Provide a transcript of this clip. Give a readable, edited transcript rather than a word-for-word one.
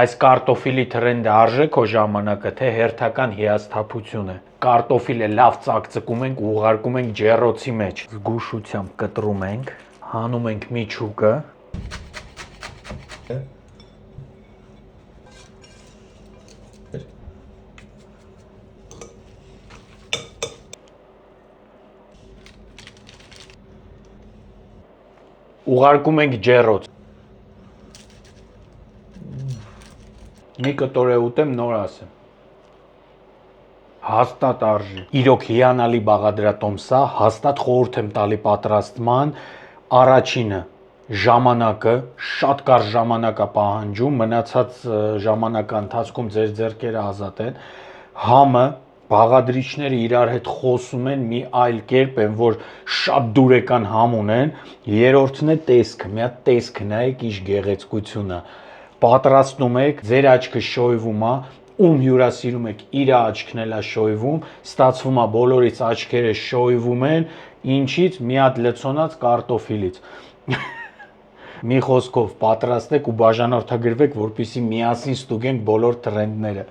Այս կարտոֆիլի թրենդը արժե քո ժամանակը, թե հերթական հիասթափություն է։ Կարտոֆիլը լավ ծակծկում ենք, ուղարկում ենք ջեռոցի մեջ։ Զգուշությամբ կտրում ենք, հանում ենք միջուկը։ Ուղարկում ենք ջեռոց։ Մի կտոր է ուտեմ, նոր ասեմ։ Հաստատ արժի։ Իրոք հիանալի բաղադրատոմս է, հաստատ խորհուրդ եմ տալի պատրաստման։ Առաջինը ժամանակը, շատ կարճ ժամանակ է պահանջում, մնացած ժամանակա ընթացքում ձեր ձեռքերը ազատ են։ Համը, բաղադրիչները իրար հետ խոսում են մի այլ կերպ են, որ շատ դուրեկան համ ունեն։ Երրորդն է տեսքը, մի հատ տեսքը նայեք իր գեղեցկությունը։ Պատրաստում եք, ձեր աչքը շոյվում է, ում հյուրասիրում եք, իր աչքն էլ է շոյվում, ստացվում է բոլորից աչքերը շոյվում են, ինչից մի հատ լցոնած կարտոֆիլից։ Մի խոսքով պատրաստեք ու բաժանորդագրվեք, որպեսզի միասին ստուգենք բոլոր թրենդները։